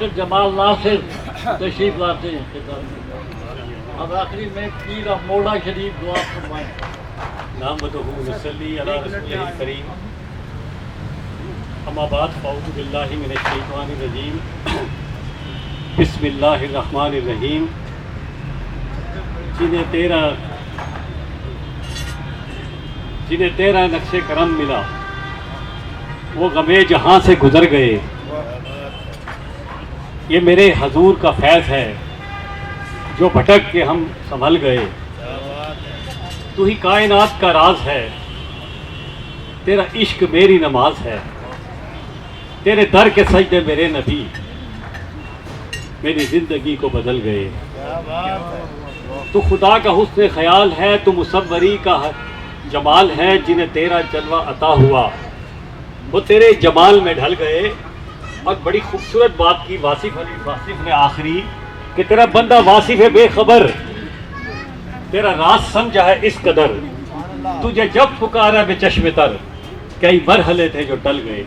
Doctor جمال ناصر تشریف لاتے ہیں خطاب میں۔ اب آخری میں پیر موڑا شریف دعا فرمائیں۔ نحمدہ ونصلی علی رسولہ الکریم، اما بعد فاعوذ باللہ من الشیطان الرجیم، بسم اللہ الرحمن الرحیم۔ جنہیں تیرا نقش کرم ملا وہ غمے جہاں سے گزر گئے، یہ میرے حضور کا فیض ہے جو بھٹک کے ہم سنبھل گئے۔ تو ہی کائنات کا راز ہے، تیرا عشق میری نماز ہے، تیرے در کے سجدے میرے نبی میری زندگی کو بدل گئے۔ تو خدا کا حسن خیال ہے، تو مصوری کا جمال ہے، جنہیں تیرا جلوہ عطا ہوا وہ تیرے جمال میں ڈھل گئے۔ اور بڑی خوبصورت بات کی واصف نے آخری کہ تیرا بندہ واصف ہے بے خبر، تیرا راز سمجھا ہے اس قدر، تجھے جب پکارا بے چشم تر کئی مرحلے تھے جو ٹل گئے۔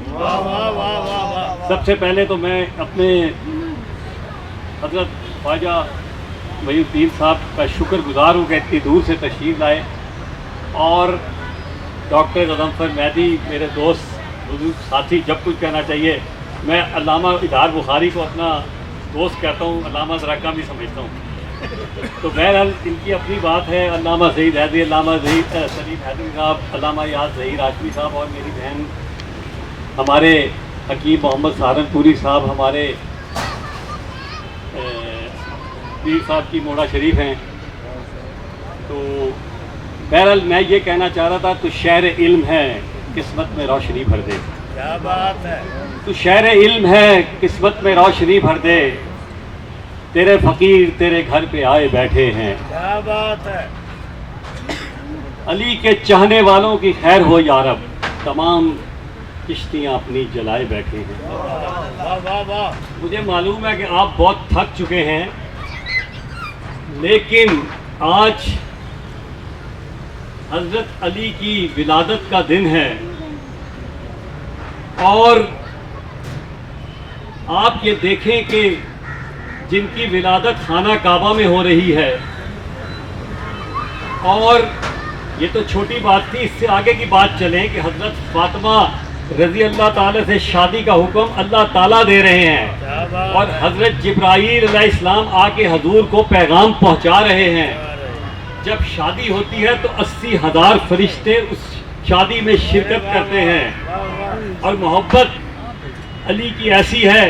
سب سے پہلے تو میں اپنے حضرت خواجہ محی الدین صاحب کا شکر گزار ہوں کہ اتنی دور سے تشریف لائے، اور ڈاکٹر غضنفر مہدی میرے دوست بزرگ ساتھی، جب کچھ کہنا چاہیے میں علامہ ادھار بخاری کو اپنا دوست کہتا ہوں، علامہ ذرا کم ہی سمجھتا ہوں۔ تو بہرحال ان کی اپنی بات ہے، علامہ سعید حیدری، علامہ سلیم حیدری صاحب، علامہ یاز ظہیر ہاشمی صاحب، اور میری بہن ہمارے حکیم محمد سہارنپوری صاحب ہمارے پیر صاحب کی موڑا شریف ہیں۔ تو بہرحال میں یہ کہنا چاہ رہا تھا، تو شہر علم ہے قسمت میں روشنی بھر دے، کیا بات ہے، تو شہر علم ہے قسمت میں روشنی بھر دے، تیرے فقیر تیرے گھر پہ آئے بیٹھے ہیں، کیا بات ہے، علی کے چاہنے والوں کی خیر ہو یارب، تمام کشتیاں اپنی جلائے بیٹھے ہیں۔ واہ واہ واہ، مجھے معلوم ہے کہ آپ بہت تھک چکے ہیں، لیکن آج حضرت علی کی ولادت کا دن ہے، اور آپ یہ دیکھیں کہ جن کی ولادت خانہ کعبہ میں ہو رہی ہے، اور یہ تو چھوٹی بات تھی، اس سے آگے کی بات چلیں کہ حضرت فاطمہ رضی اللہ تعالیٰ سے شادی کا حکم اللہ تعالیٰ دے رہے ہیں، اور حضرت جبرائیل علیہ السلام آ کے حضور کو پیغام پہنچا رہے ہیں۔ جب شادی ہوتی ہے تو 80,000 فرشتے اس شادی میں شرکت کرتے ہیں، اور محبت علی کی ایسی ہے،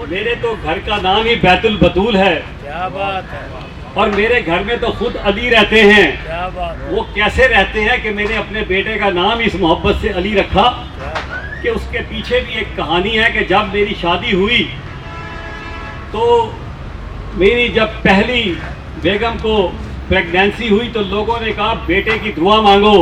میرے تو گھر کا نام ہی بیت البتول ہے، کیا بات ہے، اور میرے گھر میں تو خود علی رہتے ہیں۔ کیا بات ہے، وہ کیسے رہتے ہیں کہ میں نے اپنے بیٹے کا نام اس محبت سے علی رکھا، کہ اس کے پیچھے بھی ایک کہانی ہے کہ جب میری شادی ہوئی تو میری جب پہلی بیگم کو پریگنینسی ہوئی تو لوگوں نے کہا بیٹے کی دعا مانگو،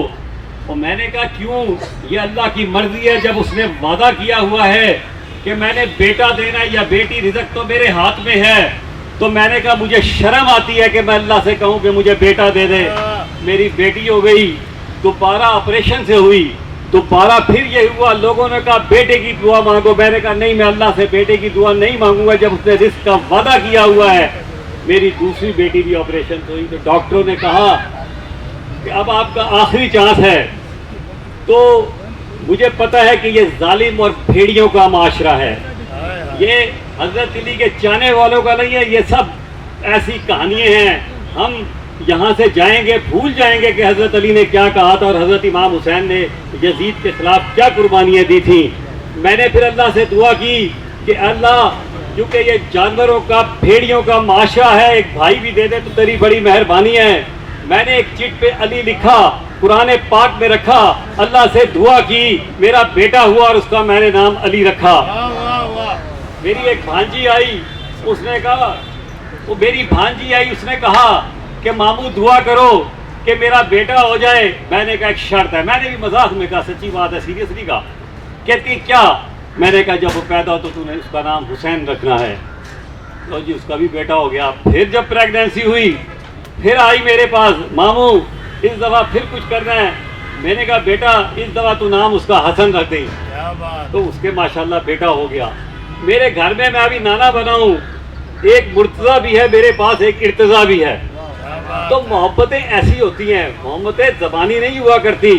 اور میں نے کہا کیوں؟ یہ اللہ کی مرضی ہے، جب اس نے وعدہ کیا ہوا ہے کہ میں نے بیٹا دینا یا بیٹی، رزق تو میرے ہاتھ میں ہے، تو میں نے کہا مجھے شرم آتی ہے کہ میں اللہ سے کہوں کہ مجھے بیٹا دے دے۔ میری بیٹی ہو گئی، دوبارہ آپریشن سے ہوئی، دوبارہ پھر یہ ہوا، لوگوں نے کہا بیٹے کی دعا مانگو، میں نے کہا نہیں، میں اللہ سے بیٹے کی دعا نہیں مانگوں گا جب اس نے رزق کا وعدہ کیا ہوا ہے۔ میری دوسری بیٹی بھی آپریشن سے ہوئی، تو ڈاکٹروں نے کہا کہ اب آپ کا آخری چانس ہے۔ تو مجھے پتہ ہے کہ یہ ظالم اور بھیڑیوں کا معاشرہ ہے، یہ حضرت علی کے چاہنے والوں کا نہیں ہے، یہ سب ایسی کہانیاں ہیں۔ ہم یہاں سے جائیں گے بھول جائیں گے کہ حضرت علی نے کیا کہا تھا، اور حضرت امام حسین نے یزید کے خلاف کیا قربانیاں دی تھیں۔ میں نے پھر اللہ سے دعا کی کہ اللہ، کیونکہ یہ جانوروں کا بھیڑیوں کا معاشرہ ہے، ایک بھائی بھی دے دے تو تیری بڑی مہربانی ہے۔ میں نے ایک چٹ پہ علی لکھا، قرآن پاک میں رکھا، اللہ سے دعا کی، میرا بیٹا ہوا اور اس کا میں نے نام علی رکھا۔ میری ایک بھانجی آئی، اس نے کہا، وہ میری بھانجی آئی، اس نے کہا کہ ماموں دعا کرو کہ میرا بیٹا ہو جائے۔ میں نے کہا ایک شرط ہے، میں نے بھی مذاق میں کہا سچی بات ہے، سیریسلی کہا۔ کہتی کیا؟ میں نے کہا جب وہ پیدا ہو تو نے اس کا نام حسین رکھنا ہے۔ تو جی اس کا بھی بیٹا ہو گیا۔ پھر جب پریگنینسی ہوئی پھر آئی میرے پاس، ماموں اس دفعہ پھر کچھ کرنا ہے۔ میں نے کہا بیٹا اس دفعہ تو نام اس کا حسن رکھ دیں، تو اس کے ماشاءاللہ بیٹا ہو گیا۔ میرے گھر میں ابھی نانا بنا ہوں، ایک مرتضی بھی ہے میرے پاس، ایک ارتضیٰ بھی ہے. تو محبتیں ایسی ہوتی ہیں، محبتیں زبانی نہیں ہوا کرتی.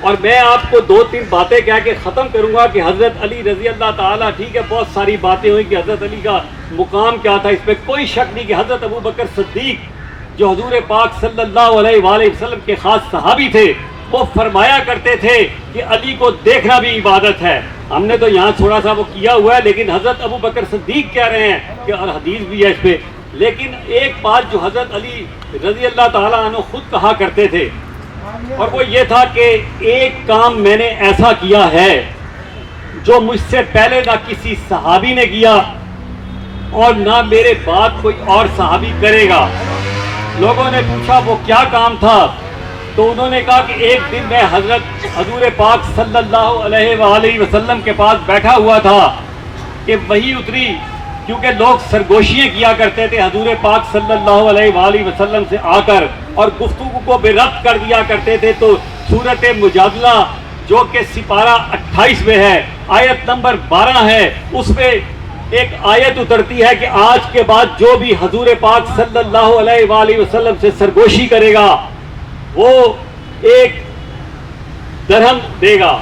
اور میں آپ کو 2-3 باتیں کہہ کے ختم کروں گا کہ حضرت علی رضی اللہ تعالیٰ، ٹھیک ہے بہت ساری باتیں ہوئی کہ حضرت علی کا مقام کیا تھا، اس پہ کوئی شک نہیں کہ حضرت ابو بکر صدیق جو حضور پاک صلی اللہ علیہ وآلہ وسلم کے خاص صحابی تھے، وہ فرمایا کرتے تھے کہ علی کو دیکھنا بھی عبادت ہے. ہم نے تو یہاں تھوڑا سا وہ کیا ہوا ہے، لیکن حضرت ابو بکر صدیق کہہ رہے ہیں کہ اور حدیث بھی ہے اس پہ. لیکن ایک بات جو حضرت علی رضی اللہ تعالیٰ عنہ خود کہا کرتے تھے، اور وہ یہ تھا کہ ایک کام میں نے ایسا کیا ہے جو مجھ سے پہلے نہ کسی صحابی نے کیا اور نہ میرے بعد کوئی اور صحابی کرے گا. لوگوں نے پوچھا وہ کیا کام تھا؟ تو انہوں نے کہا کہ ایک دن میں حضرت حضور پاک صلی اللہ علیہ وآلہ وسلم کے پاس بیٹھا ہوا تھا کہ وہی اتری، کیونکہ لوگ سرگوشیاں کیا کرتے تھے حضور پاک صلی اللہ علیہ وآلہ وسلم سے آ کر اور گفتگو کو بے ربط کر دیا کرتے تھے. تو سورۃ مجادلہ جو کہ سپارہ 28 میں ہے، آیت نمبر 12 ہے، اس پہ ایک آیت اترتی ہے کہ آج کے بعد جو بھی حضور پاک صلی اللہ علیہ وآلہ وسلم سے سرگوشی کرے گا وہ 1 درہم دے گا.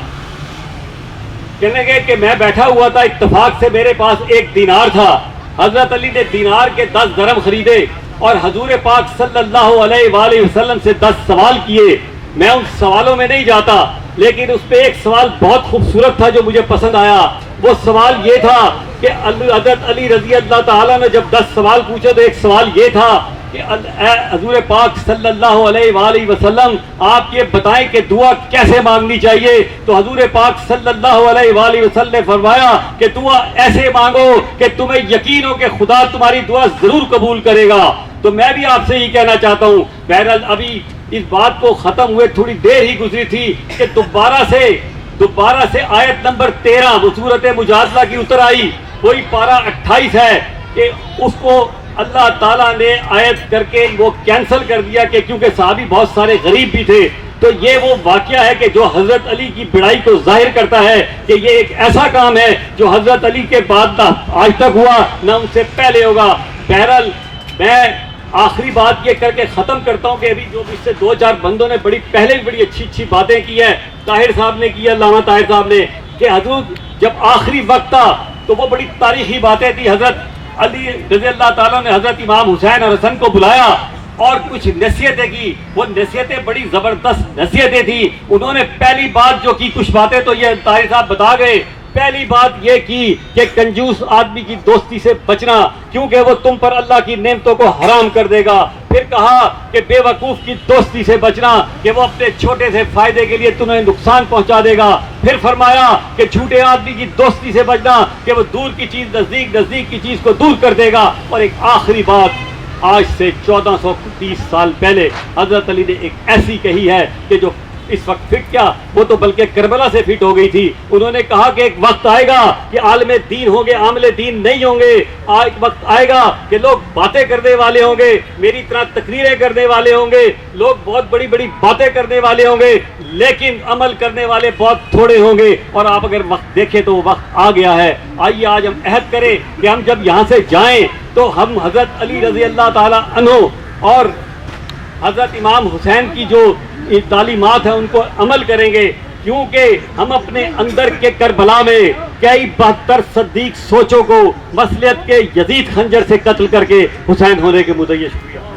کہنے گے کہ میں بیٹھا ہوا تھا، اتفاق سے میرے پاس 1 دینار تھا. حضرت علی نے دینار کے 10 درہم خریدے اور حضور پاک صلی اللہ علیہ وآلہ وسلم سے 10 سوال کیے. میں ان سوالوں میں نہیں جاتا، لیکن اس پہ ایک سوال بہت خوبصورت تھا جو مجھے پسند آیا. وہ سوال یہ تھا کہ حضرت علی رضی اللہ تعالیٰ نے جب 10 سوال پوچھے تو ایک سوال یہ تھا کہ اے حضور پاک صلی اللہ علیہ وآلہ وسلم آپ یہ بتائیں کہ دعا کیسے مانگنی چاہیے. تو حضور پاک صلی اللہ علیہ وآلہ وسلم نے فرمایا کہ دعا ایسے مانگو کہ تمہیں یقین ہو کہ خدا تمہاری دعا ضرور قبول کرے گا. تو میں بھی آپ سے یہ کہنا چاہتا ہوں، بہرحال ابھی اس بات کو ختم ہوئے تھوڑی دیر ہی گزری تھی کہ دوبارہ سے آیت نمبر 13 وہ سورۃ مجادلہ کی اتر آئی، وہی پارہ 28 ہے کہ اس کو اللہ تعالیٰ نے آیت کر کے وہ کینسل کر دیا کہ کیونکہ صحابی بہت سارے غریب بھی تھے. تو یہ وہ واقعہ ہے کہ جو حضرت علی کی بڑائی کو ظاہر کرتا ہے کہ یہ ایک ایسا کام ہے جو حضرت علی کے بعد نہ آج تک ہوا نہ ان سے پہلے ہوگا. بہرحال میں آخری بات یہ کر کے ختم کرتا ہوں کہ ابھی جو اس سے 2-4 بندوں نے پہلے بھی بڑی اچھی باتیں کی ہیں. طاہر صاحب نے کی، علامہ طاہر صاحب نے، کہ حضور جب آخری وقت تھا تو وہ بڑی تاریخی باتیں تھی. حضرت علی رضی اللہ تعالیٰ نے حضرت امام حسین اور حسن کو بلایا اور کچھ نصیحتیں کی. وہ نصیحتیں بڑی زبردست نصیحتیں تھیں. انہوں نے پہلی بات جو کی، کچھ باتیں تو یہ طاہر صاحب بتا گئے. پہلی بات یہ کی کہ کنجوس آدمی کی دوستی سے بچنا کیونکہ وہ تم پر اللہ کی نعمتوں کو حرام کر دے گا. پھر کہا کہ بے وقوف کی دوستی سے بچنا کہ وہ اپنے چھوٹے سے فائدے کے لیے تمہیں نقصان پہنچا دے گا. پھر فرمایا کہ جھوٹے آدمی کی دوستی سے بچنا کہ وہ دور کی چیز نزدیک کی چیز کو دور کر دے گا. اور ایک آخری بات، آج سے 1430 سال پہلے حضرت علی نے ایک ایسی کہی ہے کہ جو اس وقت فٹ کیا، وہ تو بلکہ کربلا سے فٹ ہو گئی تھی. انہوں نے کہا کہ ایک وقت آئے گا کہ عالم دین ہوں گے، عامل دین نہیں ہوں گے. ایک وقت آئے گا کہ لوگ باتیں کرنے والے ہوں گے، میری طرح تقریریں کرنے والے ہوں گے، لوگ بہت بڑی بڑی باتیں کرنے والے ہوں گے، لیکن عمل کرنے والے بہت تھوڑے ہوں گے. اور آپ اگر وقت دیکھیں تو وہ وقت آ گیا ہے. آئیے آج ہم عہد کریں کہ ہم جب یہاں سے جائیں تو ہم حضرت علی رضی اللہ تعالیٰ عنہ اور حضرت امام حسین کی جو تعلیمات ہیں ان کو عمل کریں گے، کیونکہ ہم اپنے اندر کے کربلا میں کئی 72 صدیق سوچوں کو مصلحت کے یزید خنجر سے قتل کر کے حسین ہونے کے مدعی. شکریہ.